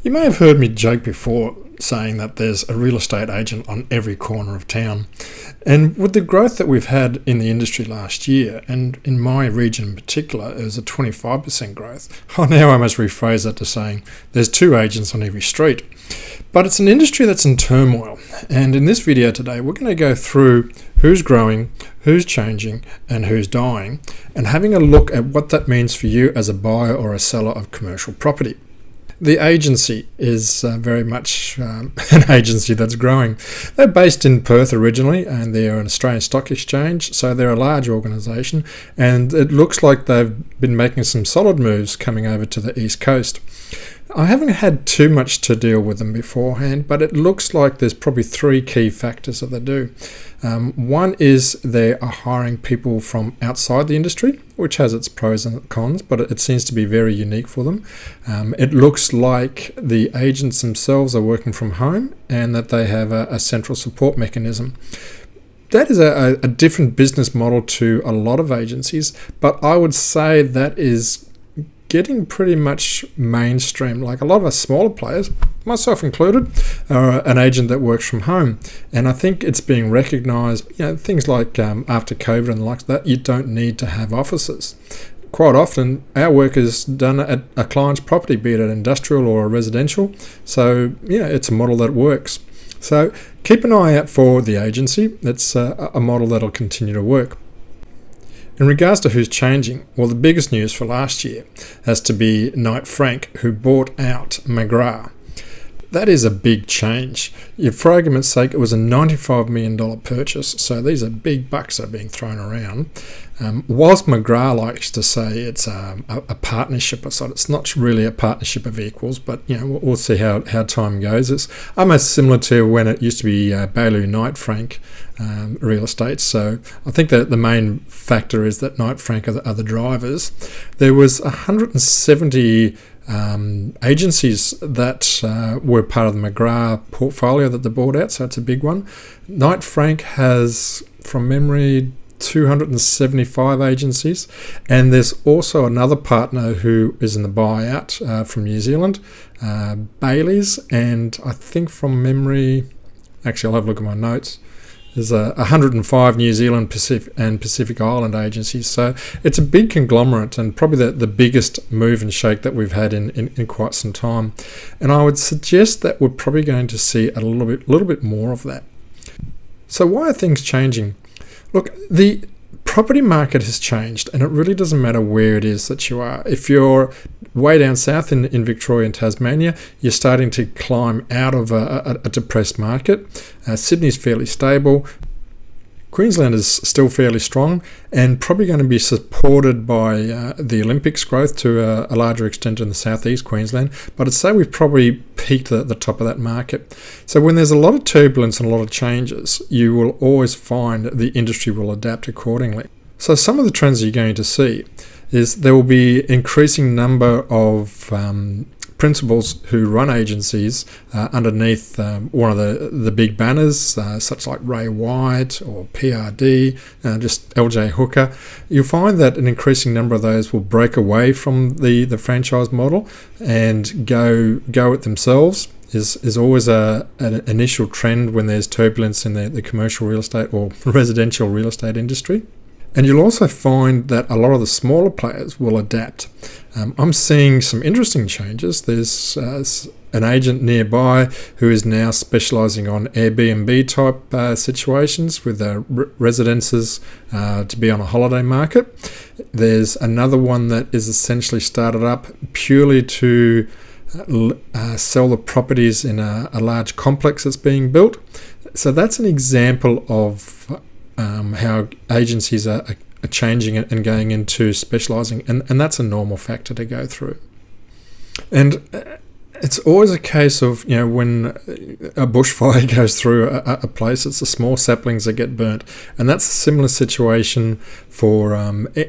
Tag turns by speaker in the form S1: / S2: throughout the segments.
S1: You may have heard me joke before saying that there's a real estate agent on every corner of town. And with the growth that we've had in the industry last year, and in my region in particular, it was a 25% growth. Now I must rephrase that to saying there's two agents on every street. But it's an industry that's in turmoil. And in this video today, we're going to go through who's growing, who's changing, and who's dying, and having a look at what that means for you as a buyer or a seller of commercial property. The agency is very much an agency that's growing. They're based in Perth originally, and they're an Australian Stock Exchange, so they're a large organisation, and it looks like they've been making some solid moves coming over to the East Coast. I haven't had too much to deal with them beforehand, but it looks like there's probably three key factors that they do. One is they are hiring people from outside the industry, which has its pros and cons, but it seems to be very unique for them. It looks like the agents themselves are working from home and that they have a central support mechanism. That is a different business model to a lot of agencies, but I would say that is getting pretty much mainstream. Like a lot of us smaller players, myself included, are an agent that works from home. And I think it's being recognised, things like after COVID and the like that, you don't need to have offices. Quite often, our work is done at a client's property, be it an industrial or a residential. So, it's a model that works. So keep an eye out for the agency. It's a model that'll continue to work. In regards to who's changing, well, the biggest news for last year has to be Knight Frank, who bought out McGrath. That is a big change. For argument's sake, it was a $95 million purchase, so these are big bucks that are being thrown around. Whilst McGrath likes to say it's a partnership, it's not really a partnership of equals, but we'll see how time goes. It's almost similar to when it used to be Bailey Knight Frank real estate. So I think that the main factor is that Knight Frank are the drivers. There was 170 agencies that were part of the McGrath portfolio that they bought out, so it's a big one. Knight Frank has, from memory, 275 agencies, and there's also another partner who is in the buyout from New Zealand, Bailey's, and I think from memory, actually I'll have a look at my notes, there's 105 New Zealand Pacific Island agencies. So it's a big conglomerate and probably the biggest move and shake that we've had in quite some time. And I would suggest that we're probably going to see a little bit more of that. So why are things changing? Look, the property market has changed, and it really doesn't matter where it is that you are. If you're way down south in Victoria and Tasmania, you're starting to climb out of a depressed market. Sydney's fairly stable. Queensland is still fairly strong and probably going to be supported by the Olympics growth to a larger extent in the southeast Queensland. But I'd say we've probably peaked at the top of that market. So when there's a lot of turbulence and a lot of changes, you will always find the industry will adapt accordingly. So some of the trends you're going to see is there will be increasing number of principals who run agencies underneath one of the big banners, such like Ray White or PRD, just LJ Hooker. You'll find that an increasing number of those will break away from the franchise model and go it themselves. Is always an initial trend when there's turbulence in the commercial real estate or residential real estate industry. And you'll also find that a lot of the smaller players will adapt. I'm seeing some interesting changes. There's an agent nearby who is now specialising on Airbnb type situations with residences to be on a holiday market. There's another one that is essentially started up purely to sell the properties in a large complex that's being built. So that's an example of how agencies are changing it and going into specialising, and that's a normal factor to go through. And it's always a case of, when a bushfire goes through a place, it's the small saplings that get burnt, and that's a similar situation for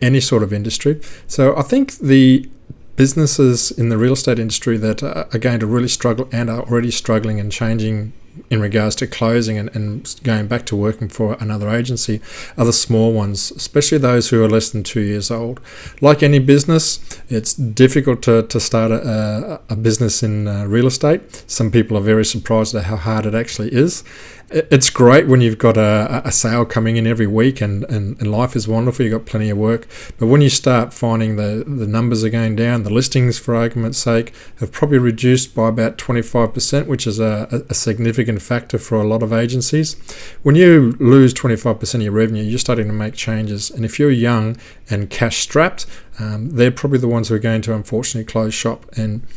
S1: any sort of industry. So I think the businesses in the real estate industry that are going to really struggle and are already struggling and changing in regards to closing and going back to working for another agency are the small ones, especially those who are less than 2 years old. Like any business, it's difficult to start a business in real estate. Some people are very surprised at how hard it actually is. It's great when you've got a sale coming in every week and life is wonderful, you've got plenty of work. But when you start finding the numbers are going down, the listings, for argument's sake, have probably reduced by about 25%, which is a significant factor for a lot of agencies. When you lose 25% of your revenue, you're starting to make changes. And if you're young and cash strapped, they're probably the ones who are going to unfortunately close shop, and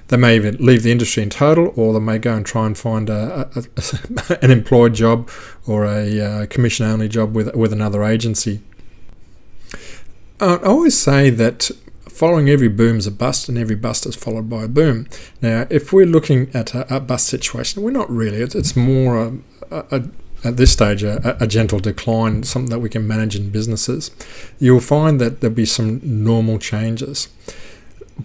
S1: they may even leave the industry in total, or they may go and try and find an employed job or a commission-only job with another agency. I always say that following every boom is a bust, and every bust is followed by a boom. Now, if we're looking at a bust situation, we're not really. It's more at this stage, a gentle decline, something that we can manage in businesses. You'll find that there'll be some normal changes.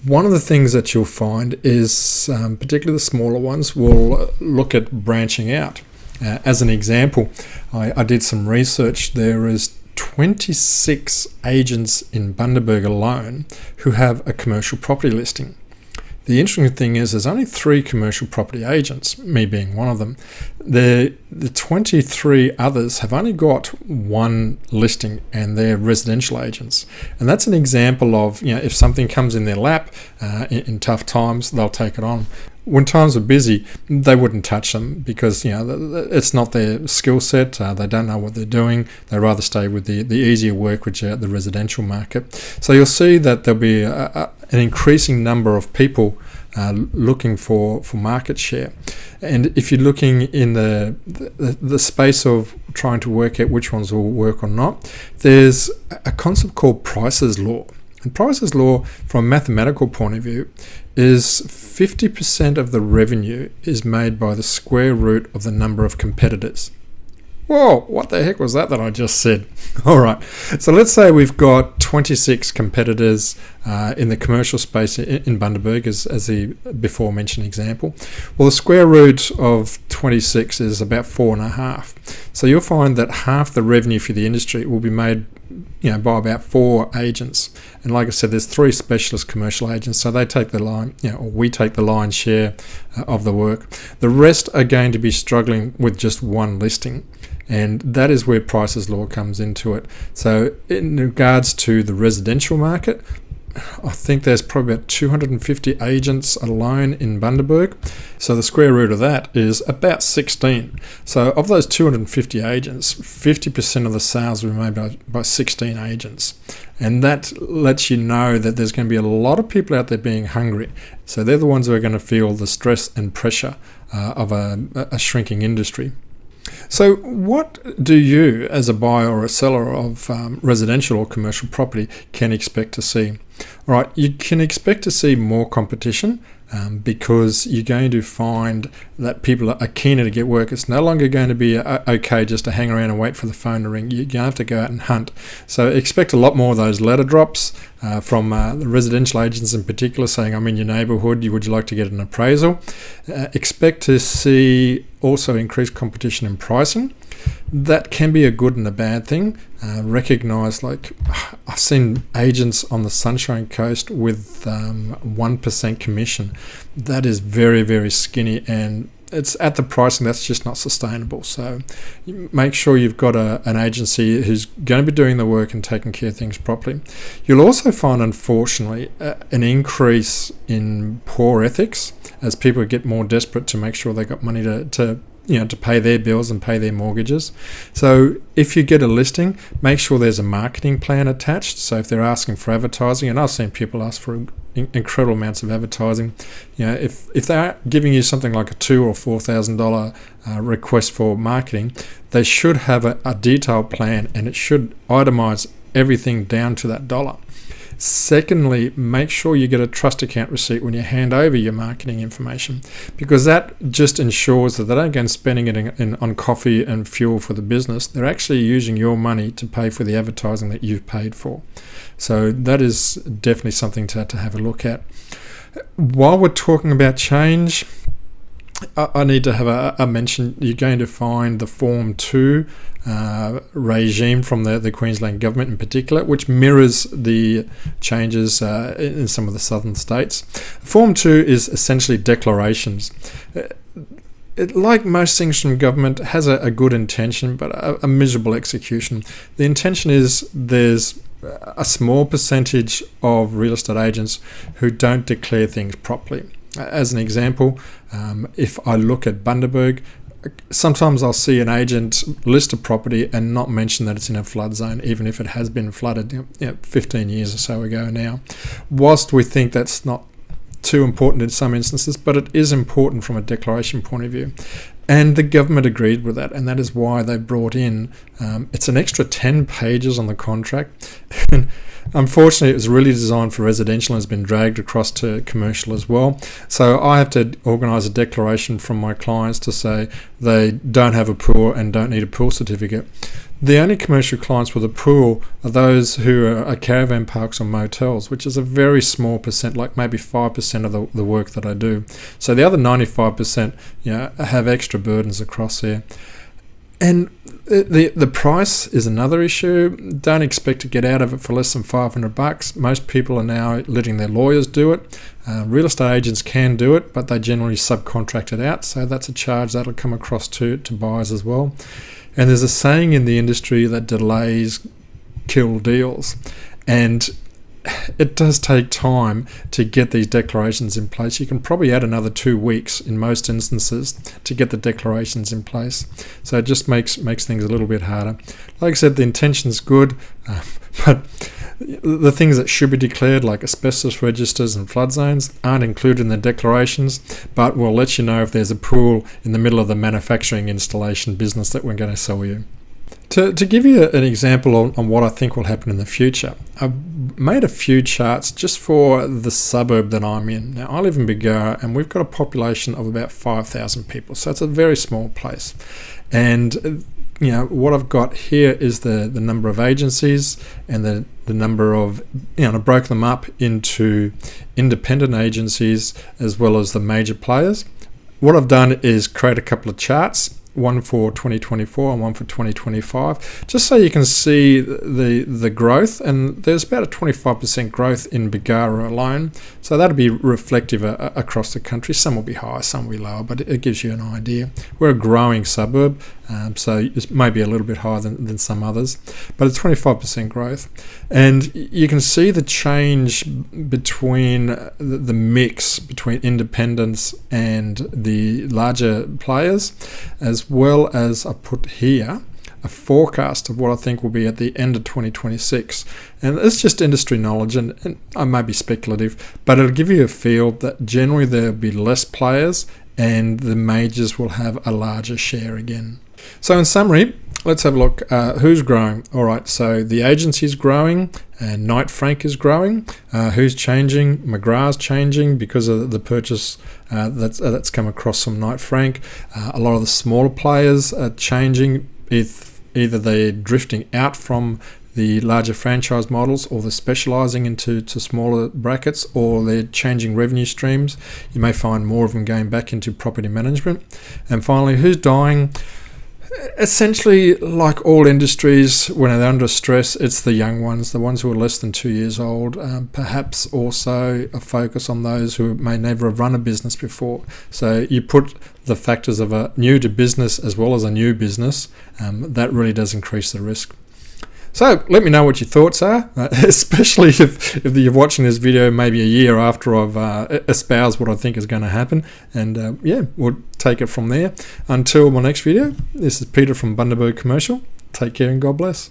S1: One of the things that you'll find is, particularly the smaller ones, will look at branching out. As an example, I did some research. There is 26 agents in Bundaberg alone who have a commercial property listing. The interesting thing is there's only 3 commercial property agents, me being one of them. The 23 others have only got 1 listing, and they're residential agents. And that's an example of, if something comes in their lap in tough times, they'll take it on. When times are busy, they wouldn't touch them because it's not their skill set. They don't know what they're doing. They rather stay with the easier work, which are the residential market. So you'll see that there'll be an increasing number of people looking for market share. And if you're looking in the space of trying to work out which ones will work or not, there's a concept called Price's Law. And Price's Law, from a mathematical point of view, is 50% of the revenue is made by the square root of the number of competitors. Whoa, what the heck was that I just said? All right, so let's say we've got 26 competitors in the commercial space in Bundaberg, as the before mentioned example. Well, the square root of 26 is about 4.5. So you'll find that half the revenue for the industry will be made by about 4 agents. And like I said, there's 3 specialist commercial agents, so they take the line, or we take the lion's share of the work. The rest are going to be struggling with just 1 listing. And that is where Price's Law comes into it. So in regards to the residential market, I think there's probably about 250 agents alone in Bundaberg. So the square root of that is about 16. So of those 250 agents, 50% of the sales will be made by 16 agents. And that lets you know that there's going to be a lot of people out there being hungry. So they're the ones who are going to feel the stress and pressure of a shrinking industry. So what do you, as a buyer or a seller of residential or commercial property, can expect to see? All right, you can expect to see more competition because you're going to find that people are keener to get work. It's no longer going to be okay just to hang around and wait for the phone to ring. You're going to have to go out and hunt. So expect a lot more of those letter drops from the residential agents in particular saying, I'm in your neighbourhood, would you like to get an appraisal? Expect to see also increased competition in pricing. That can be a good and a bad thing. Recognise, I've seen agents on the Sunshine Coast with 1% commission. That is very, very skinny, and it's at the pricing that's just not sustainable. So make sure you've got an agency who's going to be doing the work and taking care of things properly. You'll also find, unfortunately, an increase in poor ethics as people get more desperate to make sure they got money to pay their bills and pay their mortgages. So if you get a listing, make sure there's a marketing plan attached. So if they're asking for advertising, and I've seen people ask for incredible amounts of advertising, if they are giving you something like a $2,000 or $4,000 request for marketing, they should have a detailed plan, and it should itemize everything down to that dollar. Secondly, make sure you get a trust account receipt when you hand over your marketing information, because that just ensures that they don't go and spending it on coffee and fuel for the business. They're actually using your money to pay for the advertising that you've paid for. So that is definitely something to have a look at. While we're talking about change, I need to have a mention. You're going to find the Form 2 regime from the Queensland government in particular, which mirrors the changes in some of the southern states. Form 2 is essentially declarations. Like most things from government, has a good intention but a miserable execution. The intention is there's a small percentage of real estate agents who don't declare things properly. As an example, if I look at Bundaberg, sometimes I'll see an agent list a property and not mention that it's in a flood zone, even if it has been flooded 15 years or so ago now. Whilst we think that's not too important in some instances, but it is important from a declaration point of view. And the government agreed with that, and that is why they brought in, it's an extra 10 pages on the contract. Unfortunately, it was really designed for residential and has been dragged across to commercial as well. So I have to organise a declaration from my clients to say they don't have a pool and don't need a pool certificate. The only commercial clients with a pool are those who are caravan parks or motels, which is a very small percent, like maybe 5% of the work that I do. So the other 95%, have extra burdens across there. And the price is another issue. Don't expect to get out of it for less than $500. Most people are now letting their lawyers do it. Real estate agents can do it, but they generally subcontract it out. So that's a charge that'll come across to buyers as well. And there's a saying in the industry that delays kill deals. And it does take time to get these declarations in place. You can probably add another 2 weeks in most instances to get the declarations in place. So it just makes things a little bit harder. Like I said, the intention's good, but the things that should be declared, like asbestos registers and flood zones, aren't included in the declarations, but we'll let you know if there's a pool in the middle of the manufacturing installation business that we're going to sell you. To give you an example on what I think will happen in the future, I've made a few charts just for the suburb that I'm in. Now, I live in Bargara and we've got a population of about 5,000 people, so it's a very small place. And what I've got here is the number of agencies and the number of, I've broken them up into independent agencies as well as the major players. What I've done is create a couple of charts, one for 2024 and one for 2025, just so you can see the growth. And there's about a 25% growth in Bargara alone, so that'll be reflective across the country. Some will be higher, some will be lower, but it gives you an idea. We're a growing suburb, so it's maybe a little bit higher than some others, but it's 25% growth. And you can see the change between the mix between independents and the larger players, as well as I put here a forecast of what I think will be at the end of 2026. And it's just industry knowledge, and I may be speculative, but it'll give you a feel that generally there'll be less players and the majors will have a larger share again. So in summary, let's have a look. Who's growing? All right, so the agency's growing, and Knight Frank is growing. Who's changing? McGrath's changing because of the purchase that's come across from Knight Frank. A lot of the smaller players are changing. Either they're drifting out from the larger franchise models, or they're specialising into smaller brackets, or they're changing revenue streams. You may find more of them going back into property management. And finally, who's dying? Essentially, like all industries, when they're under stress, it's the young ones, the ones who are less than 2 years old. Perhaps also a focus on those who may never have run a business before. So you put the factors of a new to business as well as a new business, that really does increase the risk. So let me know what your thoughts are, especially if you're watching this video maybe a year after I've espoused what I think is going to happen. And we'll take it from there. Until my next video, this is Peter from Bundaberg Commercial. Take care and God bless.